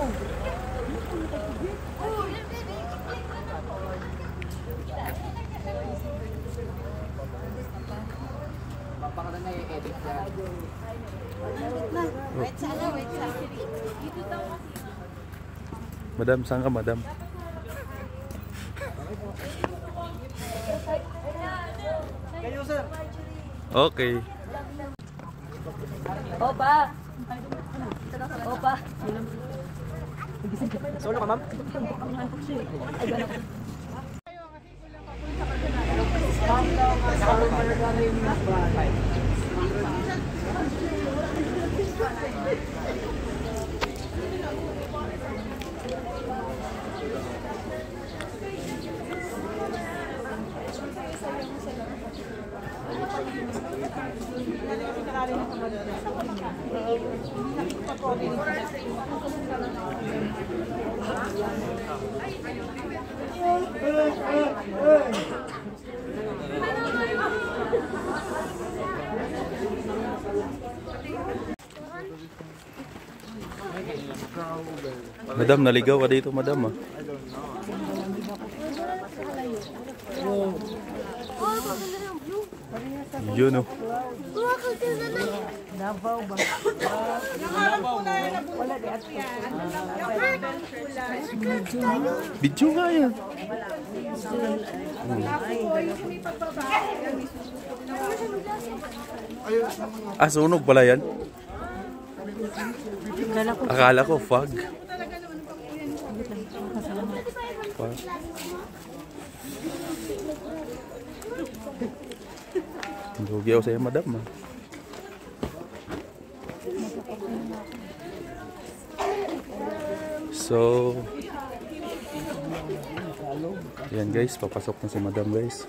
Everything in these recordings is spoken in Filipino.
Baka na i-edit yan. Wait sana. Madam, saan ka, madam? Kayo, sir. Okay. Opa. Solo ka, ma'am? Madam, naligaw ka dito, madam, ah. Yun, oh. Video nga yan. Sunog pala yan. Akala ko fog. Lugi ako sa'yo, madam, ah. So, yan guys, papasok na si madam, guys.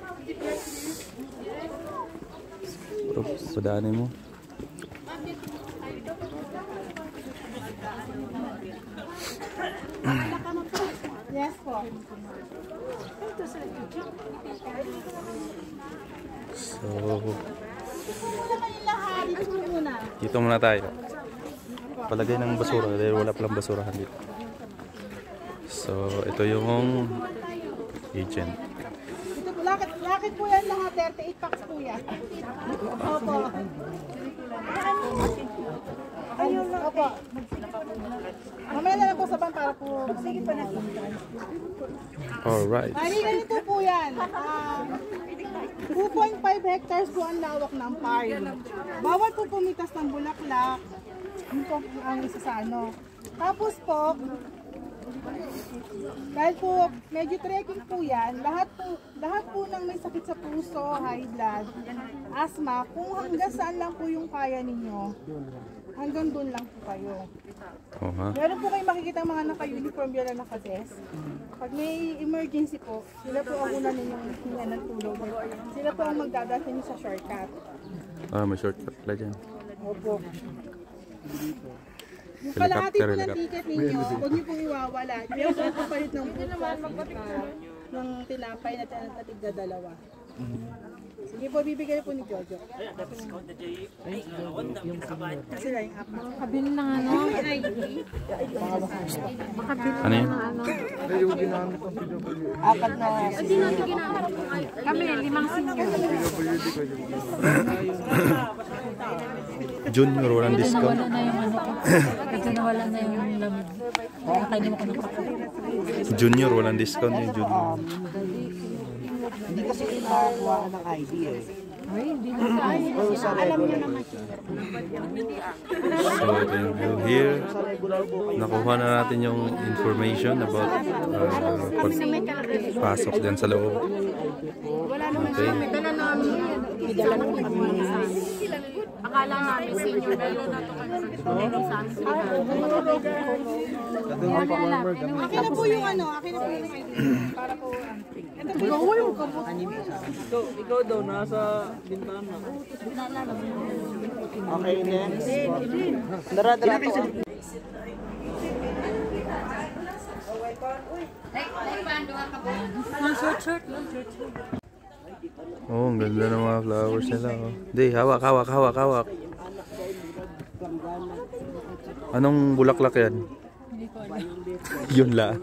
Padaanin mo. Yes po. So, Dito muna tayo. Palagay ng basura dahil wala palang basurahan dito. So, ito yung agent. Lakit po yan lahat, 38 packs po yan. Opo. Ayun lang. Opo. Mamaya na lang po sa ban para po. Sige pa na. Alright. Ay, ganito po yan. 2.5 hectares po ang lawak ng farm. Bawal po pumitas ng bulaklak. Yun po ang isa sa ano. Tapos po, dahil po medyo trekking po yan, lahat po ng may sakit sa puso, high blood, asthma, kung hanggang saan lang po yung kaya ninyo, hanggang doon lang po kayo. Meron po kayong makikita mga naka-uniform yan na naka-vest. Pag may emergency po, sila po ang una ninyong hinga ng tulog. Sila po ang magdadala niyo sa shortcut. May shortcut pala dyan. Opo. Yung kalahati po ng ticket ninyo, huwag niyo pong iwawala. Yung po papalit ng ng tinapay na tigda dalawa. Sige po, bibigay po ni Jojo. Kasi lang yung app. Makabili ng ano? Makabili Ano yun? Apat na. Hindi natin ginaharap ng ay. Kami, 5 senior. Junior, walang discount. Nawala na yung ano ko. Kasi nawala na yung lamig. Nakainom ako ng kape. Junior, walang discount yung junior. Hindi kasi nakakuha ng ID eh. Ay, hindi na sa ayun. Alam niyo naman. So, ito yung view here. Nakuha na natin yung information about pasok din sa loob. Okay. Dala namin. Dala namin. Akala namin senior. Dalo na ito kami. Akin na po yung ano, akin na po yung ID. Para po, ito po yung Ikaw daw, nasa bintana. Okay, next. Dara to. Oh, ang ganda ng mga flowers nila. Oh. Di, hawak. Anong bulaklak yan? Yun lang.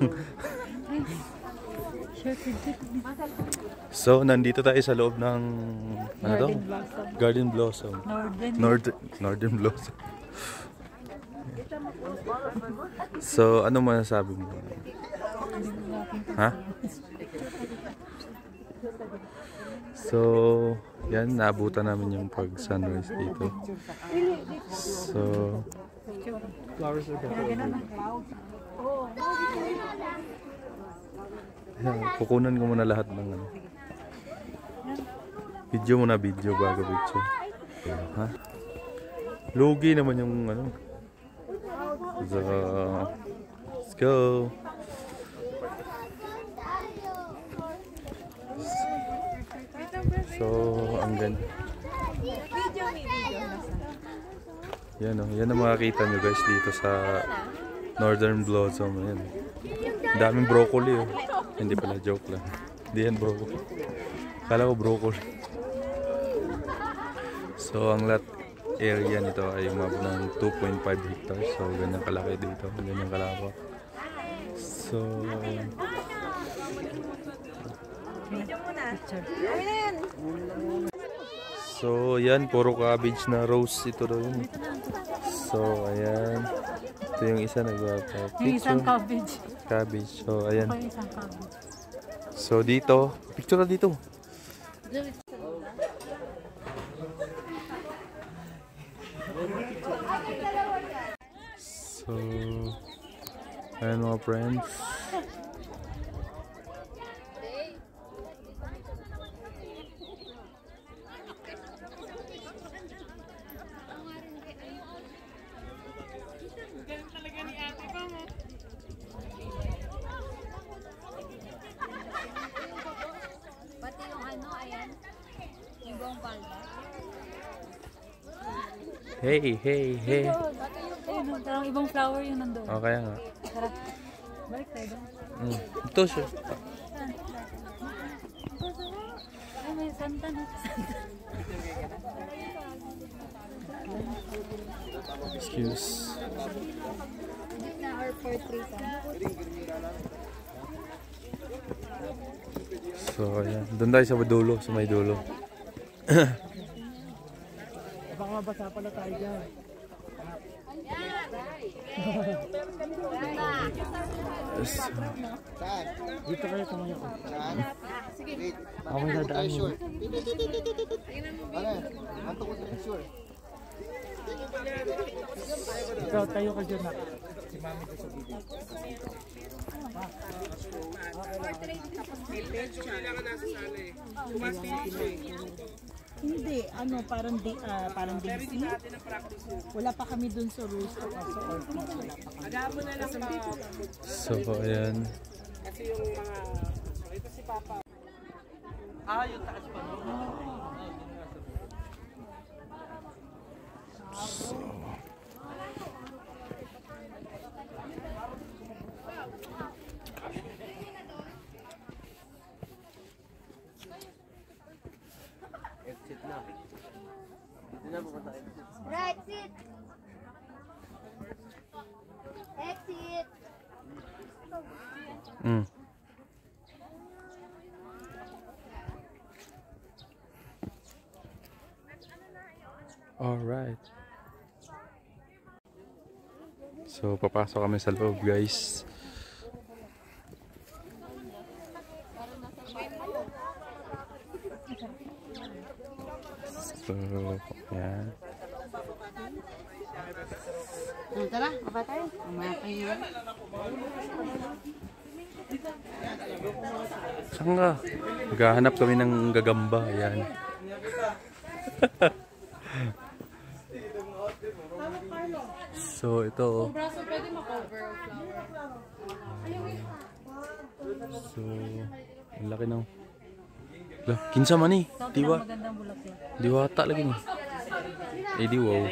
So, nandito tayo sa loob ng ano to? Garden Blossom. Northern Blossom. So, ano masasabi mo? Ha? So, yan, naabutan namin yung pag-sunrise dito. So, yan, kukunan ko muna lahat ng ano. Video muna, video bago picture. Ha? Lugi naman yung ano. So, let's go. So, ang ganda. Yan o, yan ang makikita nyo guys dito sa Northern Blossom. Yan. Daming broccoli oh. Hindi pala, joke lang. Hindi yan broccoli. Kala ko broccoli. So, ang lot area nito ay umabot ng 2.5 hectares. So, ganyan kalaki dito. Ganyan kalawak. So, so, yan. Puro cabbage na rose ito doon. So, ayan. Ito yung isa nagpapapicture. Yung isang cabbage. Cabbage. So, ayan. Yung isang cabbage. So, dito. Picture na dito. So, ayan mga friends. Pati yung ano, ayan, yung buong palda. Hey, hey, hey. Ayun, parang ibang flower yung nandun. Oh, kaya nga. Tara. Balik tayo doon. Ito siya. Ay, may santa na. Excuse. Na or portrait. So, ayan. Doon tayo sa dulo, sa may dulo. Baka mabasa pala tayo dyan. Dito kayo tumayo. Ako may dadaan yun. Ikaw, tayo ka dyan na. Si Mami ko sa video. Hindi, ano, parang daisy. Wala pa kami dun sa rooftop at sa orchids. Wala pa kami. So, ayan. Yung taas pa. Exit na. Dito na pupunta exit. Right, sit. Exit. Alright. So, papasok kami sa loob, guys. So, yan. Tara, baba tayo. Mamaya kayo. Saan ka? Maghahanap kami ng gagamba. Yan. So, ito. Braso pwede ma-cover o flower. So, ang laki ng... Kinsa man eh. Diwa. Magandang bulaklak. Diwata lagi ni. Eh, di wow.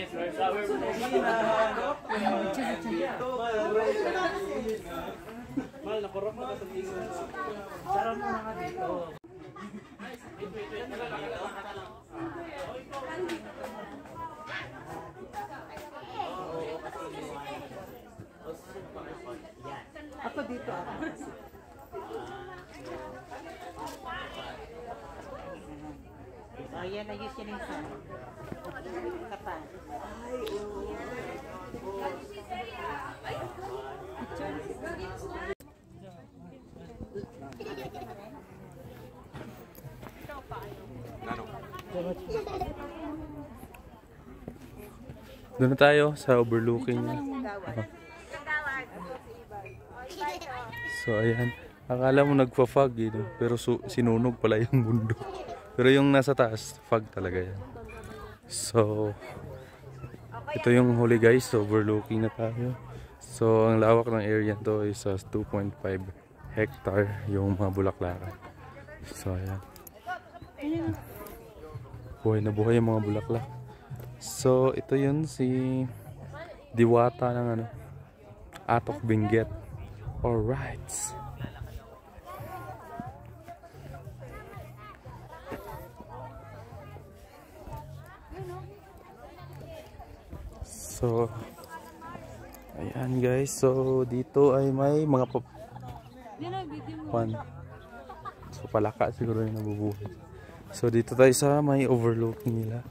Ako dito. Ayan, ayos yan yung isa. Ito pa. Doon na tayo sa overlooking. So ayan, akala mo nagpa-fog no? Pero sinunog pala yung mundo. Pero yung nasa taas, fog talaga yan. So ito yung huli guys, overlooking na tayo. So ang lawak ng area to is 2.5 hectare yung mga bulaklakan. So ayan. Buhay na buhay yung mga bulaklak. So ito yun si diwata ng ano, Atok Benguet. Alright. So ayan guys, so dito ay may mga pan. So palaka siguro yung nabubuhay. So dito tayo sa may overlooking nila.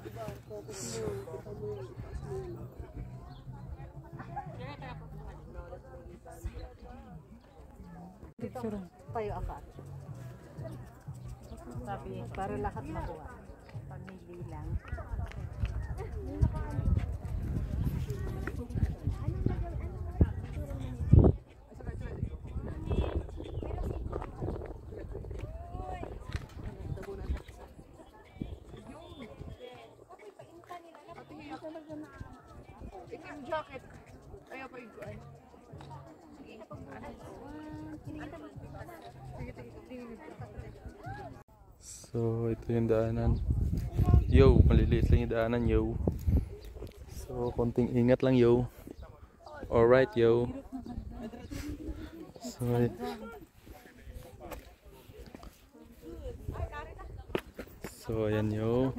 Tayo apat. Sabi, para lahat makuha. Pamili lang. Itim jacket. Ayaw pa iguan. So ito yung daanan. Yo, maliliit lang yung daanan yo. So konting ingat lang yo. Alright yo. So ayan yo.